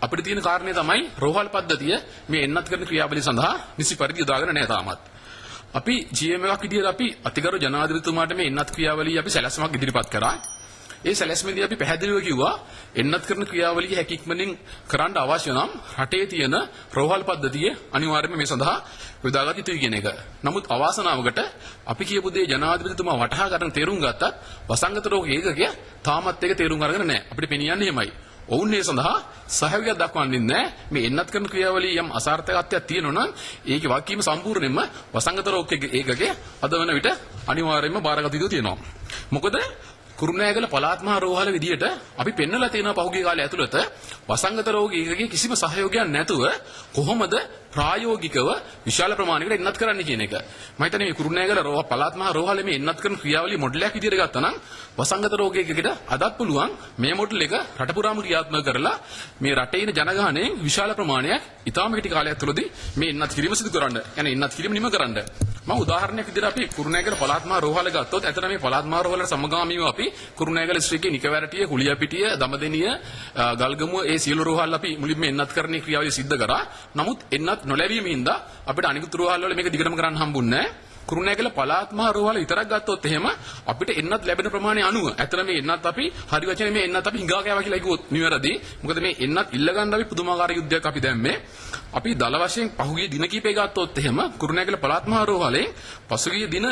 අපිට තියෙන කාරණේ තමයි රෝහල් පද්ධතිය මේ එන්නත් කරන ක්‍රියාවලිය සඳහා නිසි පරිදි යොදාගෙන නැහැ තාමත්. අපි GM එකක් විදියට අපි අතිගරු ජනාධිපතිතුමාට මේ එන්නත් ක්‍රියාවලිය අපි සැලැස්මක් ඉදිරිපත් කරා. ඒ සැලැස්මේදී අපි පැහැදිලිව කිව්වා එන්නත් කරන ක්‍රියාවලිය හැකියක්මනින් කරන්න අවශ්‍ය නම් රටේ තියෙන රෝහල් පද්ධතිය අනිවාර්යයෙන්ම මේ සඳහා යොදාගත යුතුයි කියන එක. නමුත් අවාසනාවකට අපි කියපු දේ ජනාධිපතිතුමා වටහා ගන්න තේරුම් ගත්තත් වසංගත රෝග ඒකකය තාමත් ඒක තේරුම් අරගෙන නැහැ. අපිට පෙනියන්නේ එහෙමයි. ඔවුන් මේ සඳහා සහයෝගයක් දක්වන්නේ නැහැ. මේ එන්නත් කරන ක්‍රියාවලිය යම් අසාර්ථකත්වයක් තියෙනවා නම් ඒකේ වගකීම සම්පූර්ණයෙන්ම වසංගත රෝග ඒකකයේ අද වන විට අනිවාර්යයෙන්ම බාරගත යුතු තියෙනවා. මොකද කුරුණෑගල පළාත් මහා රෝහල විදියට අපි පෙන්නලා තියෙනවා පහුගිය කාලය ඇතුළත වසංගත රෝග ඒකකයේ කිසිම සහයෝගයක් නැතුව කොහොමද ප්‍රායෝගිකව විශාල ප්‍රමාණයකට එන්නත් කරන්න කියන එක. මම හිතන්නේ මේ කුරුණෑගල පළාත් මහා රෝහලේ මේ එන්නත් කරන ක්‍රියාවලිය මොඩලයක් විදියට ගත්තා නම් වසංගත රෝග ඒකකයට අදත් පුළුවන් මේ මොඩල් එක රට පුරාම ක්‍රියාත්මක කරලා මේ රටේ ඉන්න ජනගහනයෙන් විශාල ප්‍රමාණයක් ඉතාම කෙටි කාලයක් තුළදී මේ එන්නත් කිරීම සිදු කරන්න. يعني එන්නත් කිරීම නිම කරන්න. මම උදාහරණයක් විදිහට අපි කුරුණෑගල පළාත් මහා රෝහල ගත්තොත් එතන මේ පළාත් මහා රෝහලට සමගාමීව අපි කුරුණෑගල දිස්ත්‍රික්කයේ නිකවැරටිය, කුලියපිටිය, දඹදෙනිය, ගල්ගමුව ඒ සියලු රෝහල් අපි මුලින්ම එන්නත් කරන්නේ ක්‍රියාවලිය සිද්ධ කරා. නමුත් එන්නත් නොලැබීම හින්දා අපිට අනිකුත් රෝහල් වල මේක දිගටම කරන්න හම්බුන්නේ නැහැ. කුරුණෑගල පළාත් මහා රෝහල විතරක් ගත්තොත් එහෙම අපිට එන්නත් ලැබෙන ප්‍රමාණය අනුව ඇත්තට මේ එන්නත් අපි හරි වචනේ මේ එන්නත් අපි හිඟා කෑවා කියලා කිව්වොත් නිවැරදි. මොකද මේ එන්නත් ඉල්ලගන්න අපි පුදුමාකාර යුද්ධයක් අපි දැම්මේ. අපි දල වශයෙන් පහුගිය දින කිහිපේ ගත්තොත් එහෙම කුරුණෑගල පළාත් මහා රෝහලේ පසුගිය දින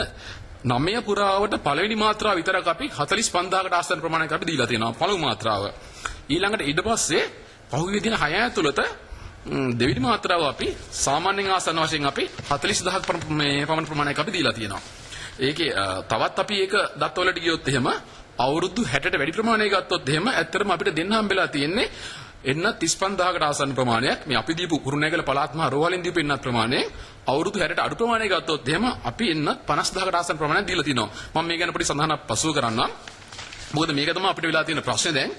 9 පුරාවට පළවෙනි මාත්‍රාව විතරක් අපි 45000කට ආසන්න ප්‍රමාණයක් අපි දීලා තියෙනවා පළමු මාත්‍රාව. ඊළඟට ඊට පස්සේ පහුගිය දින 6 ඇතුළත දෙවිනි මාත්‍රාව අපි සාමාන්‍යයෙන් ආසන්න වශයෙන් අපි 40000ක පමණ ප්‍රමාණයක් අපි දීලා තියෙනවා. ඒකේ තවත් අපි ඒක දත්වලට ගියොත් එහෙම අවුරුදු 60ට වැඩි ප්‍රමාණයක් ගත්තොත් එහෙම ඇත්තටම අපිට දෙන්න හම්බෙලා තියෙන්නේ එන්න 35000කට ආසන්න ප්‍රමාණයක්. මේ අපි දීපු කුරුණෑගල පළාත් මහා රෝහලෙන් දීපු එන්නත් ප්‍රමාණය අවුරුදු 60ට අඩු ප්‍රමාණයක් ගත්තොත් එහෙම අපි එන්නත් 50000කට ආසන්න ප්‍රමාණයක් දීලා තිනවා. මම මේ ගැන පොඩි සඳහනක් පසුව කරන්නම්. මොකද මේක තමයි අපිට වෙලා තියෙන ප්‍රශ්නේ දැන්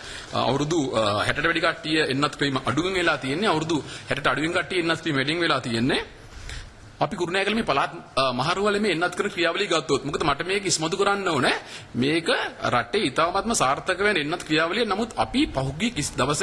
අවුරුදු 60ට වැඩි කට්ටිය එන්නත් ක්‍රීම අඩුවෙන් වෙලා තියෙන්නේ අවුරුදු 60ට අඩුවෙන් කට්ටිය එන්නත් ක්‍රීම වැඩියෙන් වෙලා තියෙන්නේ. අපි කුරුණෑගල මේ පළාත් මහරුවලේ මේ එන්නත් කරන ක්‍රියාවලිය ගත්තොත් මොකද මට මේක ඉස්මතු කරන්න ඕනේ මේක රටේ ඉතාමත්ම සාර්ථක වෙන එන්නත් ක්‍රියාවලිය. නමුත් අපි පහුගිය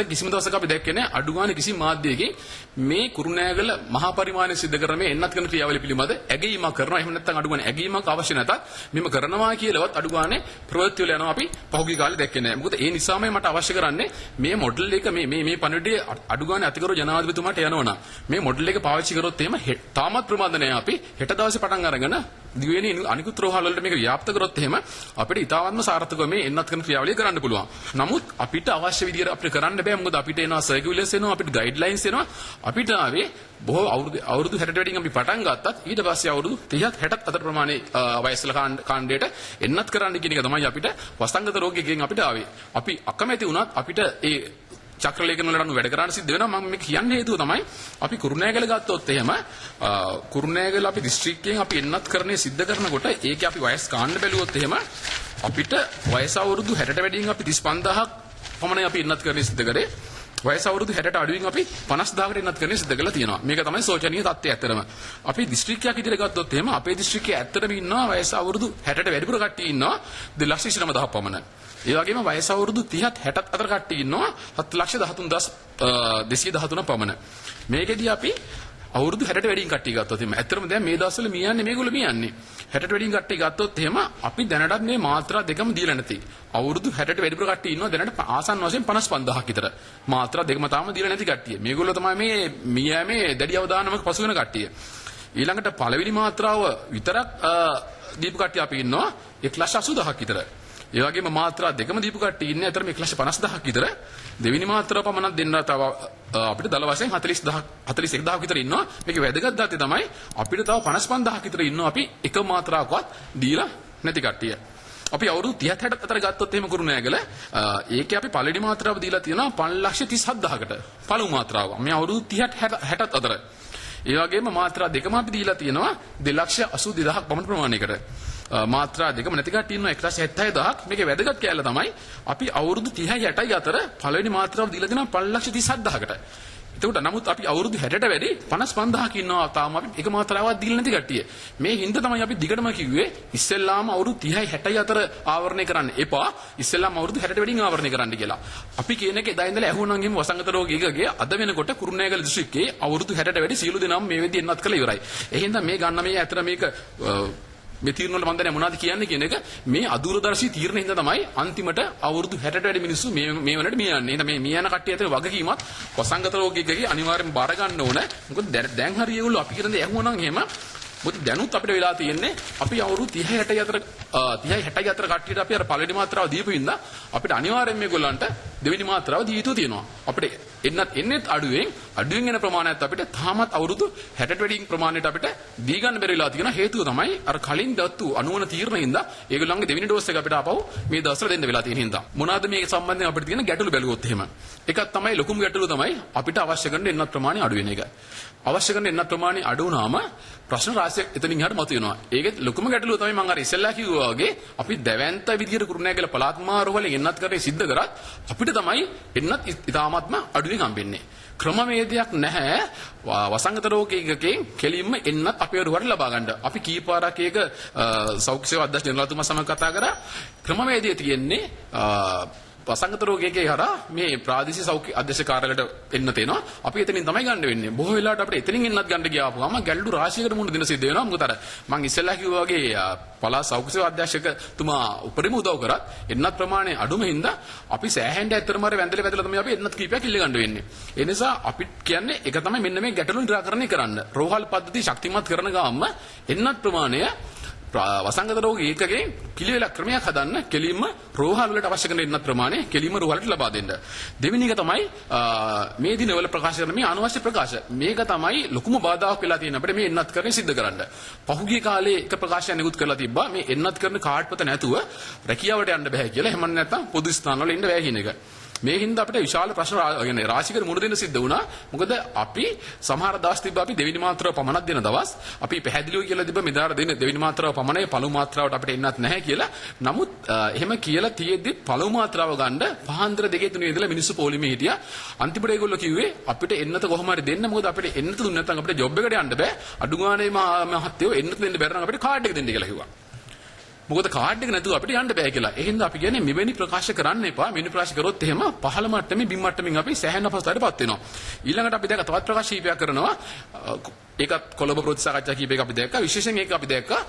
කිසිම දවසක අපි දැක්කේ නැහැ අඩු ගානේ කිසිම මාධ්‍යයකින් මේ කුරුණෑගල මහා පරිමාණය සිද්ධ කරන මේ එන්නත් කරන ක්‍රියාවලිය පිළිබඳ ඇගීමක් කරනවා. එහෙම නැත්නම් අඩු ගානේ ඇගීමක් අවශ්‍ය නැතත් මෙහෙම කරනවා කියලාවත් අඩු ගානේ ප්‍රවෘත්ති වල යනවා අපි පහුගිය කාලේ දැක්කේ නැහැ. මොකද ඒ නිසාමයි මට අවශ්‍ය කරන්නේ මේ මොඩල් එක මේ පණිවිඩය අඩු ගානේ අතිගරු ජනාධිපතිතුමාට යනවනම් මේ මොඩල් එක පාවිච්චි කරොත් එහෙම තාමත් අපි හෙට දවසේ පටන් අරගෙන දිවෙණි අනිකුත් රෝහල් වලට මේක ව්‍යාප්ත කරොත් එහෙම අපිට ඉතාමත්ම සාර්ථකව මේ එන්නත් කරන ක්‍රියාවලිය කරන්න පුළුවන්. නමුත් අපිට අවශ්‍ය විදිහට අපිට කරන්න බෑ. මොකද අපිට එනවා සර්කියුලර්ස් එනවා, අපිට ගයිඩ්ලයින්ස් එනවා. අපිට ආවේ බොහෝ අවුරුදු 60ට වැඩින් අපි පටන් ගත්තත් ඊට පස්සේ අවුරුදු 30ත් 60ත් අතර ප්‍රමාණයේ වයසල කාණ්ඩයට එන්නත් කරන්න කියන එක තමයි අපිට වසංගත රෝගයෙන් අපිට ආවේ. අපි අකමැති වුණත් අපිට ඒ චක්‍රලේඛන වලට අනුව වැඩ කරන්න සිද්ධ වෙනවා. මම මේක කියන්න හේතුව තමයි අපි කුරුණෑගල ගත්තොත් එහෙම කුරුණෑගල අපි දිස්ත්‍රික්කයෙන් අපි එන්නත් කරන්නේ සිද්ධ කරනකොට ඒකේ අපි වයස් කාණ්ඩ බැලුවොත් එහෙම අපිට වයස අවුරුදු 60ට වැඩියෙන් අපි 35000ක් පමණ අපි එන්නත් කරන්නේ සිද්ධ කරේ. වයස අවුරුදු 60ට අඩුවෙන් අපි 50000කට එන්නත් කරන්නේ සිද්ධ කරලා තියෙනවා. මේක තමයි සෝචනීය තත්ත්වය ඇත්තටම. අපි දිස්ත්‍රික්කයක් විදිහට ගත්තොත් එහෙම අපේ දිස්ත්‍රික්කයේ ඇත්තටම ඉන්නවා වයස අවුරුදු 60ට වැඩිපුර කට්ටිය ඉන්නවා 229000 පමණ. ඒ වගේම වයස අවුරුදු 30ත් 60ත් අතර කට්ටිය ඉන්නවා 713213 පමණ. මේකෙදී අපි අවුරුදු 60ට වැඩියෙන් කට්ටිය ගත්තොත් එහෙම ඇත්තටම දැන් මේ දවස්වල මියන්නේ මේගොල්ලෝ මියන්නේ 60ට වැඩියෙන් කට්ටිය ගත්තොත් එහෙම අපි දැනටත් මේ මාත්‍රා දෙකම දීලා නැති. අවුරුදු 60ට වැඩිපුර කට්ටිය ඉන්නවා දැනට ආසන්න වශයෙන් 55000ක් විතර. මාත්‍රා දෙකම තාම දීලා නැති කට්ටිය. මේගොල්ලෝ තමයි මේ මියෑමේ දැඩි අවධානමක පසු වෙන කට්ටිය. ඊළඟට පළවෙනි මාත්‍රාව විතරක් දීපු කට්ටිය අපි ඉන්නවා 180000ක් විතර. ඒ වගේම මාත්‍රා දෙකම දීපු කට්ටිය ඉන්නේ අතර 150000ක් විතර. දෙවෙනි මාත්‍රාව පමණක් දෙන්න තව අපිට දල වශයෙන් 41000ක් විතර ඉන්නවා. මේකේ වැදගත් දත්තේ තමයි අපිට තව 55000ක් විතර ඉන්නවා අපි එක මාත්‍රාවකවත් දීලා නැති කට්ටිය. අපි අවුරුදු 30 60 අතර ගත්තොත් එහෙම කුරුණෑගල ඒකේ අපි පළවෙනි මාත්‍රාව දීලා තියෙනවා 537000කට පළමු මාත්‍රාව. මේ අවුරුදු 30 60 අතර. ඒ වගේම මාත්‍රා දෙකම අපි දීලා තියෙනවා 282000ක් පමණ ප්‍රමාණයකට. මාත්‍රා දෙකම නැති කට්ටිය ඉන්නවා 176000ක්. මේකේ වැදගත් කැලල තමයි අපි අවුරුදු 30 60 අතර පළවෙනි මාත්‍රාව දීලා දෙනවා 537000කට. එතකොට නමුත් අපි අවුරුදු 60ට වැඩි 55000ක ඉන්නවා තාම අපි එක මාත්‍රාවක් දීලා නැති කට්ටිය. මේ හින්දා තමයි අපි දිගටම කිව්වේ ඉස්සෙල්ලාම අවුරුදු 30යි 60යි අතර ආවරණය කරන්න එපා. ඉස්සෙල්ලාම අවුරුදු 60ට වැඩින් ආවරණය කරන්න කියලා. අපි කියන එක එදා ඉඳලා ඇහුණනම් එහෙම වසංගත රෝගීකගේ අද වෙනකොට කුරුණෑගල දිස්ත්‍රික්කයේ අවුරුදු 60ට වැඩි සියලු දෙනාම මේ වෙද්දී එන්නත් කළා ඉවරයි. ඒ හින්දා මේ ගන්න මේ ඇතර මේක මේ තීරණ වල මම දැන් මොනවද කියන්නේ කියන එක මේ අදූරදර්ශී තීරණ හින්දා තමයි අන්තිමට අවුරුදු 60ට වැඩි මිනිස්සු මේ වලට මිය යන්නේ. එහෙනම් මේ මිය යන කට්ටිය අතර වගකීමත් වසංගත රෝගීකගේ අනිවාර්යෙන් බාර ගන්න ඕන. මොකද දැන් හරි ඒගොල්ලෝ අපි කියන දේ ඇහුවනම් එහෙම මොකද දැනුත් අපිට වෙලා තියෙන්නේ අපි අවුරුදු 30 60 අතර කට්ටියට අපි අර පළවෙනි මාත්‍රාව දීපු හින්දා අපිට අනිවාර්යෙන් මේගොල්ලන්ට දෙවෙනි මාත්‍රාව දී යුතු තියෙනවා. අපිට එන්නත් අඩුවෙන් එන ප්‍රමාණයත් අපිට තාමත් අවුරුදු 60ට වැඩි ප්‍රමාණයට අපිට දී ගන්න බැරි වෙලා තියෙන හේතුව තමයි අර කලින් දත්තු අනුවන තීරණ හින්දා ඒගොල්ලන්ගේ දෙවෙනි ඩෝස් එක අපිට ආපහු මේ දවස්වල දෙන්න වෙලා තියෙන හින්දා. මොනවාද මේක සම්බන්ධයෙන් අපිට තියෙන ගැටලු බැලුවොත් එහෙම. එකක් තමයි ලොකුම ගැටලුව තමයි අපිට අවශ්‍ය කරන එන්නත් ප්‍රමාණය අඩු වෙන එක. අවශ්‍ය කරන එන්නත් ප්‍රමාණය අඩු වුණාම ප්‍රශ්න රාශියක් එතනින් එහාට මතුවෙනවා. ඒකෙත් ලොකුම ගැටලුව තමයි මම අර ඉස්සෙල්ලා කිව්වා වගේ අපි දැවැන්ත විදියට කුරුණෑගල පළාත් මාරු වලින් එන්නත් කරේ සිද්ධ කරත් අපිට තමයි එන්නත් ඉතාමත්ම අඩුවෙන් හම්බෙන්නේ. ක්‍රමවේදයක් නැහැ වසංගත රෝගීකකෙන් කෙලින්ම එන්නත් අපේ රුවට ලබා ගන්න. අපි කීපාරක් ඒක සෞඛ්‍ය සේවා අධ්‍යක්ෂ ජනරාල්තුමා සමග කතා කරා. ක්‍රමවේදය තියෙන්නේ වසංගත රෝගීකේ හරහා මේ ප්‍රාදේශීය සෞඛ්‍ය අධ්‍යක්ෂ කාර්යාලයට එන්න තේනවා. අපි එතනින් තමයි ගන්න වෙන්නේ. බොහෝ වෙලාවට අපිට එතනින් එන්නත් ගන්න ගියාපුවාම ගැල්ලු රාශියකට මුහුණ දෙන්න සිද්ධ වෙනවා. මොකද අර මම ඉස්සෙල්ලා කිව්වා වගේ පළාත් සෞඛ්‍ය සේවා අධ්‍යක්ෂකතුමා උපරිම උදව් කරත් එන්නත් ප්‍රමාණය අඩුම හින්දා අපි සෑහෙන්න ඇත්තටම අර වැඳලා තමයි අපි එන්නත් කීපයක් ඉල්ල ගන්න වෙන්නේ. ඒ නිසා අපි කියන්නේ ඒක තමයි මෙන්න මේ ගැටලු නිරාකරණය කරන්න. රෝහල් පද්ධතිය ශක්තිමත් කරන ගාම එන්නත් ප්‍රමාණය වසංගත රෝගීකගේ පිළිවෙලක් ක්‍රමයක් හදන්න කෙලින්ම රෝහල් වලට අවශ්‍ය කරන එන්නත් ප්‍රමාණය කෙලින්ම රෝහලට ලබා දෙන්න. දෙවෙනි එක තමයි මේ දිනවල ප්‍රකාශ කරන මේ අනවශ්‍ය ප්‍රකාශ. මේක තමයි ලොකුම බාධාවක් වෙලා තියෙන අපිට මේ එන්නත් කරන්නේ සිද්ධ කරන්න. පහුගිය කාලේ එක ප්‍රකාශයක් නිකුත් කරලා තිබ්බා මේ එන්නත් කරන කාඩ් පත නැතුව රැකියාවට යන්න බෑ කියලා. එහෙම නැත්නම් පොදු ස්ථානවල ඉන්න බෑ කියන එක. මේ හින්දා අපිට විශාල ප්‍රශ්න يعني රාශියකට මුහුණ දෙන්න සිද්ධ වුණා. මොකද අපි සමහර දවස් තිබ්බා අපි දෙවෙනි මාත්‍රාව පමණක් දෙන දවස්. අපි පැහැදිලිව කියලා තිබ්බා මෙදාර දෙන දෙවෙනි මාත්‍රාව පමණයි පළමු මාත්‍රාවට අපිට එන්නත් නැහැ කියලා. නමුත් එහෙම කියලා තියෙද්දි පළමු මාත්‍රාව ගන්න පහන්තර දෙකේ තුනේ ඉඳලා මිනිස්සු පොලිමේ හිටියා. අන්තිමට ඒගොල්ලෝ කිව්වේ අපිට එන්නත කොහොම හරි දෙන්න. මොකද අපිට එන්නත දුන්නේ නැත්නම් අපිට ජොබ් එකට යන්න බෑ. අඩු ගානේ මහත්තයෝ එන්නත දෙන්න බැරි නම් අපිට කාඩ් එක දෙන්න කියලා කිව්වා. මොකද කාඩ් එක නැතුව අපිට යන්න බෑ කියලා. ඒ හින්දා අපි කියන්නේ මෙවැනි ප්‍රකාශ කරන්න එපා. මෙවැනි ප්‍රකාශ කරොත් එහෙම පහළ මට්ටමේ බිම් මට්ටමින් අපි සෑහෙන අපහසුතාවයටපත් වෙනවා. ඊළඟට අපි දැක්ක තවත් ප්‍රකාශ කීපයක් කරනවා. ඒකත් කොළඹ ප්‍රවෘත්ති සාකච්ඡා කීපයක අපි දැක්කා. විශේෂයෙන් ඒක අපි දැක්කා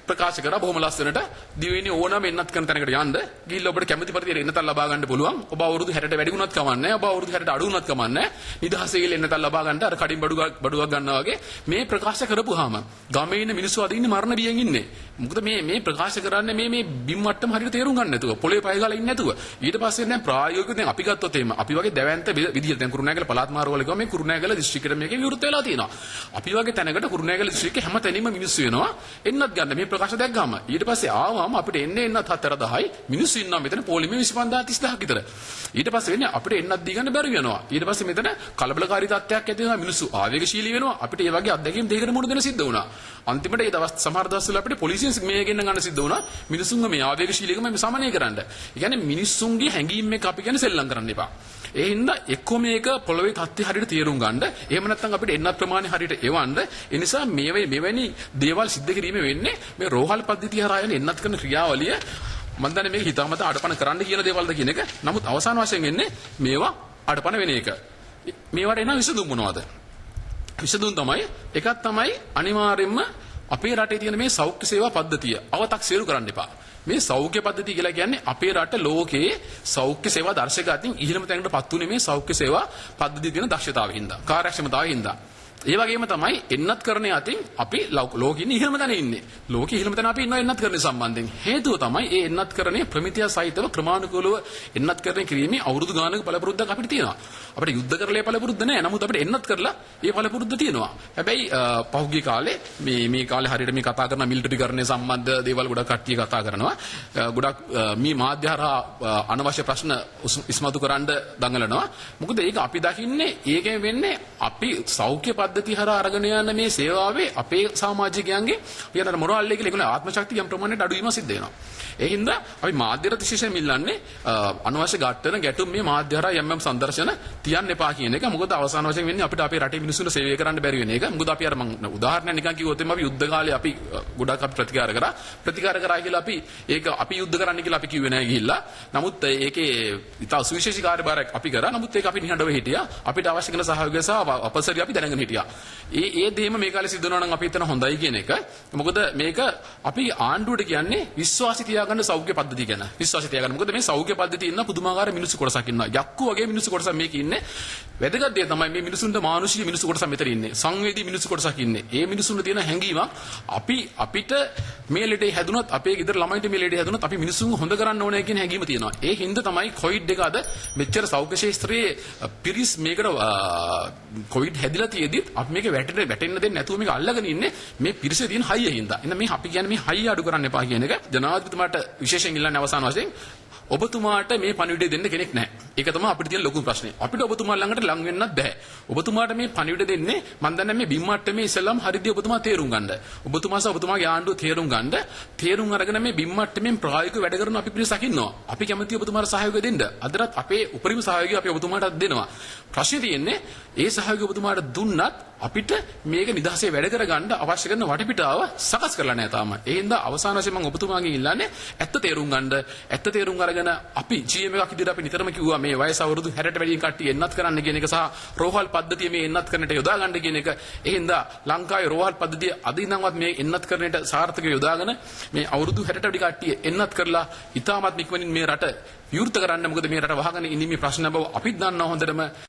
ප්‍රකාශ කරා බොහොම ලස්සනට දිවෙන්නේ ඕනම එන්නත් කරන තැනකට යන්න ගිහිල්ලා ඔබට කැමති පරිදි එන්නතල් ලබා ගන්න පුළුවන්. ඔබ අවුරුදු 60ට වැඩි වුණත් කමන්නේ. ඔබ අවුරුදු 60ට අඩු වුණත් කමන්නේ. නිදහසේ ගිහිල්ලා එන්නතල් ලබා ගන්න අර කඩින් බඩුවක් ගන්නවා වගේ මේ ප්‍රකාශ කරපුවාම ගමේ ඉන්න මිනිස්සු අද ඉන්නේ මරණ බියෙන් ඉන්නේ. මොකද මේ ප්‍රකාශ කරන්නේ මේ බිම් මට්ටම හරියට තේරුම් ගන්න නැතුව පොළේ පය ගාලා ඉන්නේ නැතුව. ඊට පස්සේ දැන් ප්‍රායෝගිකව දැන් අපි ගත්තොත් එහෙම අපි වගේ දැවැන්ත විදියට දැන් කුරුණෑගල පළාත් මාරු වල ගියාම මේ කුරුණෑගල දිස්ත්‍රික්කෙට මේකේ විවෘත වෙලා තියෙනවා. අපි වගේ තැනකට කුරුණෑගල දිස්ත්‍රික්කේ හැම තැනින්ම මිනිස්සු වෙනවා එන්නත් ගන්න මේ ප්‍රකාශ දැක්ගාම. ඊට පස්සේ ආවම අපිට එන්නත් 4000යි මිනිස්සු ඉන්නවා මෙතන පොලිමේ 25000 30000 විතර. ඊට පස්සේ වෙන්නේ අපිට එන්නත් දී ගන්න බැරි වෙනවා. ඊට පස්සේ මෙතන කලබලකාරී තත්ත්වයක් ඇති වෙනවා. මිනිස්සු ආවේගශීලී වෙනවා. අපිට මේ වගේ අත්දැකීම් දෙකකට මුහුණ දෙන්න සිද්ධ වුණා. අන්තිමට ඒ දවස් සමහර දවස්වල අපිට පොලිසියෙන් මේ ගෙන්න ගන්න සිද්ධ වුණා. මිනිස්සුන්ගේ මේ ආවේගශීලීකම මේ සමනය කරන්න. ඒ කියන්නේ මිනිස්සුන්ගේ හැඟීම් එක අපි කියන්නේ සෙල්ලම් කරන්න එපා. ඒ හින්දා එක්ක මේක පොළවේ තත්ත්වය හරියට තේරුම් ගන්න. එහෙම නැත්නම් අපිට එන්නත් ප්‍රමාණය හරියට එවන්න. ඒ නිසා මෙවැනි දේවල් සිද්ධ කිරීම වෙන්නේ මේ රෝහල් පද්ධතිය හරහා යන එන්නත් කරන ක්‍රියාවලිය මම දන්නේ මේක හිතාමතා අඩපණ කරන්න කියන දේවල්ද කියන එක. නමුත් අවසාන වශයෙන් එන්නේ මේවා අඩපණ වෙන එක. මේවට එන විසඳුම් මොනවද? විසඳුම් තමයි එකක් තමයි අනිවාර්යයෙන්ම අපේ රටේ තියෙන මේ සෞඛ්‍ය සේවා පද්ධතිය අව탁සීරු කරන්න එපා. මේ සෞඛ්‍ය පද්ධතිය කියලා කියන්නේ අපේ රට ලෝකයේ සෞඛ්‍ය සේවා දර්ශක අතින් ඉහළම තැනකටපත් උනේ මේ සෞඛ්‍ය සේවා පද්ධතිය තියෙන දක්ෂතාවය හින්දා, කාර්යක්ෂමතාවය හින්දා. ඒ වගේම තමයි එන්නත් කරන්නේ අතින් අපි ලෝකෙින් ඉහළම තැන ඉන්නේ. ලෝකෙ ඉහළම තැන අපි ඉන්නවා එන්නත් කරන්නේ සම්බන්ධයෙන්. හේතුව තමයි ඒ එන්නත් කරන්නේ ප්‍රමිතිය සහිතව ක්‍රමානුකූලව එන්නත් කරන්නේ කිරීමේ අවුරුදු ගානක පළපුරුද්දක් අපිට තියෙනවා. අපිට යුද්ධ කරලා පළපුරුද්ද නැහැ. නමුත් අපිට එන්නත් කරලා ඒ පළපුරුද්ද තියෙනවා. හැබැයි පහුගිය කාලේ මේ කාලේ හරියට මේ කතා කරන මිලිටරිකරණය සම්බන්ධ දේවල් ගොඩක් කට්ටිය කතා කරනවා. ගොඩක් මේ මාධ්‍ය හරහා අනවශ්‍ය ප්‍රශ්න ඉස්මතු කරන්න දඟලනවා. මොකද ඒක අපි දකින්නේ ඒකෙන් වෙන්නේ අපි සෞඛ්‍ය පද්ධතිය හරහා අරගෙන යන මේ සේවාවේ අපේ සමාජිකයන්ගේ අපි අර මොරාල් එකේ ඒගොල්ලෝ ආත්ම ශක්තිය යම් ප්‍රමාණයට අඩු වීම සිද්ධ වෙනවා. ඒ හින්දා අපි මාධ්‍යරත විශේෂයෙන් මිල්ලන්නේ අනවශ්‍ය ගැටුම් මේ මාධ්‍ය හරහා යම් සංදර්ශන තියන්න එපා කියන එක. මොකද අවසාන වශයෙන් වෙන්නේ අපිට අපේ රටේ මිනිස්සුන්ට සේවය කරන්න බැරි වෙන එක. මොකද අපි අර මම උදාහරණයක් නිකන් කිව්වොත් එimhe අපි යුද්ධ කාලේ අපි ගොඩක් අපි ප්‍රතිකාර කරා කියලා අපි යුද්ධ කරන්න කියලා අපි කිව්වේ නැහැ ගිහිල්ලා. නමුත් ඒකේ ඉතා සුවිශේෂී කාර්යභාරයක් අපි කරා. නමුත් ඒක අපි නිහඬව හිටියා. අපිට අවශ්‍ය කරන සහයෝගය සහ අපසරිය අපි දැනගෙන හිටියා. ඒ දෙයම මේ කාලේ සිද්ධ වෙනවා නම් අපි හිතන හොඳයි කියන එක. මොකද මේක අපි ආණ්ඩුවට කියන්නේ විශ්වාසය තියාගන්න සෞඛ්‍ය පද්ධතිය ගැන. විශ්වාසය තියාගන්න. මොකද මේ සෞඛ්‍ය පද්ධතියේ ඉන්න පුදුමාකාර මිනිස්සු කොටසක් ඉන්නවා. යක්කු වගේ මිනිස්සු කොටසක් මේක ඉන්නේ. වැදගත් දේ තමයි මේ මිනිසුන්ට මානුෂික මිනිස්සු කොටසක් මෙතන ඉන්නේ. සංවේදී මිනිස්සු කොටසක් ඉන්නේ. ඒ මිනිසුන්ට තියෙන හැඟීමක් අපිට මේ ලෙඩේ හැදුනොත් අපේ ගෙදර ළමයින්ට මේ ලෙඩේ හැදුනොත් අපි මිනිස්සුන් හොඳ කරන්න ඕනේ කියන හැඟීම තියෙනවා. ඒ හින්දා තමයි කොවිඩ් එක අද මෙච්චර සෞඛ්‍ය ශාස්ත්‍රයේ පිරිස් මේකට කොවිඩ් හැදිලා තියෙද්දි අපි මේක වැටෙන්න දෙන්නේ නැතුව මේක අල්ලගෙන ඉන්නේ මේ පිරිසේ තියෙන හයිය හින්දා. එහෙනම් මේ අපි කියන්නේ මේ හයිය අඩු කරන්න එපා කියන එක ජනාධිපතිතුමාට විශේෂයෙන් ඉල්ලන්නේ අවසාන වශයෙන් ඔබතුමාට මේ පණිවිඩය දෙන්න කෙනෙක් නැහැ. ඒක තමයි අපිට තියෙන ලොකුම ප්‍රශ්නේ. අපිට ඔබතුමා ළඟට ලං වෙන්නත් බෑ. ඔබතුමාට මේ පණිවිඩය දෙන්නේ මම දන්නේ මේ බිම් මට්ටමේ ඉස්සෙල්ලාම හරියදී ඔබතුමා තේරුම් ගන්න. ඔබතුමා සහ ඔබතුමාගේ ආණ්ඩුව තේරුම් අරගෙන මේ බිම් මට්ටමින් ප්‍රායෝගිකව වැඩ කරන අපි පිරිසක් ඉන්නවා. අපි කැමති ඔබතුමාට සහයෝගය දෙන්න. අදටත් අපේ උපරිම සහයෝගය අපි ඔබතුමාට දෙනවා. ප්‍රශ්නේ තියෙන්නේ ඒ සහයෝගය ඔබතුමාට දුන්නත් අපිට මේක නිදහසේ වැඩ කරගන්න අවශ්‍ය කරන වටපිටාව සකස් කරලා නැහැ තාම. ඒ හින්දා අවසාන වශයෙන් මම ඔබතුමාගෙන් ඉල්ලන්නේ ඇත්ත තේරුම් ගන්න. ඇත්ත තේරුම් අරගෙන අපි GM එකක් ඉදිරියට අපි නිතරම කිව්වා මේ වයස අවුරුදු 60ට වැඩි කට්ටිය එන්නත් කරන්න කියන එක සහ රෝහල් පද්ධතිය මේ එන්නත් කරන්නට යොදා ගන්න කියන එක. ඒ හින්දා ලංකාවේ රෝහල් පද්ධතිය අද ඉඳන්වත් මේ එන්නත් කරන්නට සාර්ථකව යොදාගෙන මේ අවුරුදු 60ට වැඩි කට්ටිය එන්නත් කරලා ඉතාමත් ඉක්මනින් මේ රට විවෘත කරන්න. මොකද මේ රට වහගෙන ඉන්නේ මේ ප්‍රශ්න බව අපිත් දන්නවා හොඳටම.